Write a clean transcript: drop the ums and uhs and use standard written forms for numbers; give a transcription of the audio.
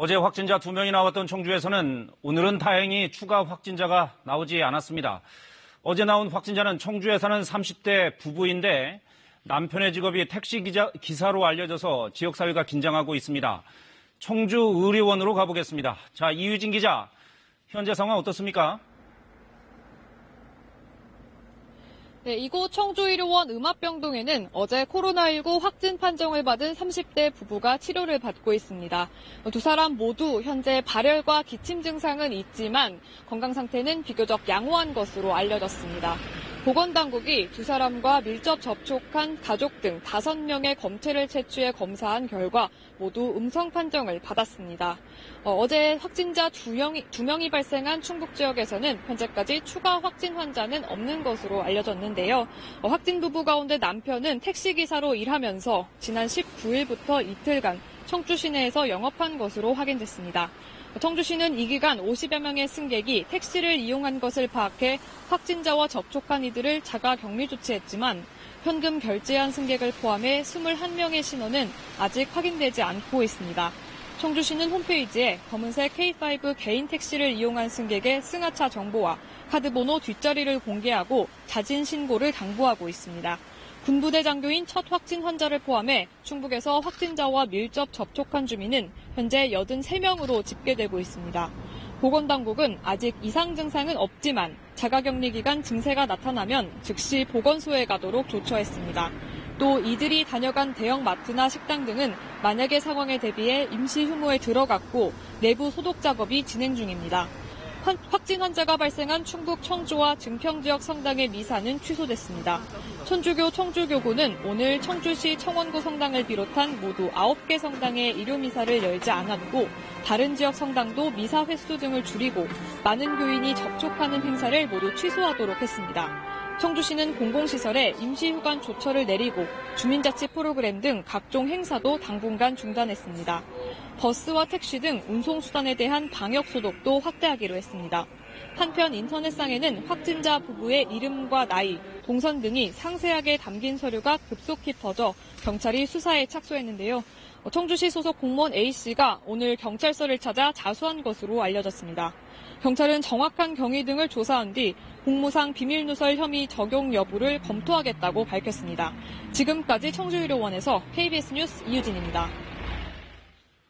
어제 확진자 2명이 나왔던 청주에서는 오늘은 다행히 추가 확진자가 나오지 않았습니다. 어제 나온 확진자는 청주에 사는 30대 부부인데 남편의 직업이 택시 기사로 알려져서 지역사회가 긴장하고 있습니다. 청주 의료원으로 가보겠습니다. 자, 이유진 기자, 현재 상황 어떻습니까? 네, 이곳 청주의료원 음압병동에는 어제 코로나19 확진 판정을 받은 30대 부부가 치료를 받고 있습니다. 두 사람 모두 현재 발열과 기침 증상은 있지만 건강 상태는 비교적 양호한 것으로 알려졌습니다. 보건당국이 두 사람과 밀접 접촉한 가족 등 5명의 검체를 채취해 검사한 결과 모두 음성 판정을 받았습니다. 어제 확진자 2명이 발생한 충북 지역에서는 현재까지 추가 확진 환자는 없는 것으로 알려졌는데요. 확진 부부 가운데 남편은 택시기사로 일하면서 지난 19일부터 이틀간 청주 시내에서 영업한 것으로 확인됐습니다. 청주시는 이 기간 50여 명의 승객이 택시를 이용한 것을 파악해 확진자와 접촉한 이들을 자가 격리 조치했지만 현금 결제한 승객을 포함해 21명의 신원은 아직 확인되지 않고 있습니다. 청주시는 홈페이지에 검은색 K5 개인 택시를 이용한 승객의 승하차 정보와 카드번호 뒷자리를 공개하고 자진 신고를 당부하고 있습니다. 군부대 장교인 첫 확진 환자를 포함해 충북에서 확진자와 밀접 접촉한 주민은 현재 83명으로 집계되고 있습니다. 보건당국은 아직 이상 증상은 없지만 자가격리 기간 증세가 나타나면 즉시 보건소에 가도록 조처했습니다. 또 이들이 다녀간 대형마트나 식당 등은 만약의 상황에 대비해 임시 휴무에 들어갔고 내부 소독 작업이 진행 중입니다. 확진 환자가 발생한 충북 청주와 증평 지역 성당의 미사는 취소됐습니다. 천주교 청주교구는 오늘 청주시 청원구 성당을 비롯한 모두 9개 성당의 일요 미사를 열지 않았고 다른 지역 성당도 미사 횟수 등을 줄이고 많은 교인이 접촉하는 행사를 모두 취소하도록 했습니다. 청주시는 공공시설에 임시휴관 조처를 내리고 주민자치 프로그램 등 각종 행사도 당분간 중단했습니다. 버스와 택시 등 운송수단에 대한 방역소독도 확대하기로 했습니다. 한편 인터넷상에는 확진자 부부의 이름과 나이, 동선 등이 상세하게 담긴 서류가 급속히 퍼져 경찰이 수사에 착수했는데요. 청주시 소속 공무원 A씨가 오늘 경찰서를 찾아 자수한 것으로 알려졌습니다. 경찰은 정확한 경위 등을 조사한 뒤 공무상 비밀누설 혐의 적용 여부를 검토하겠다고 밝혔습니다. 지금까지 청주의료원에서 KBS 뉴스 이유진입니다.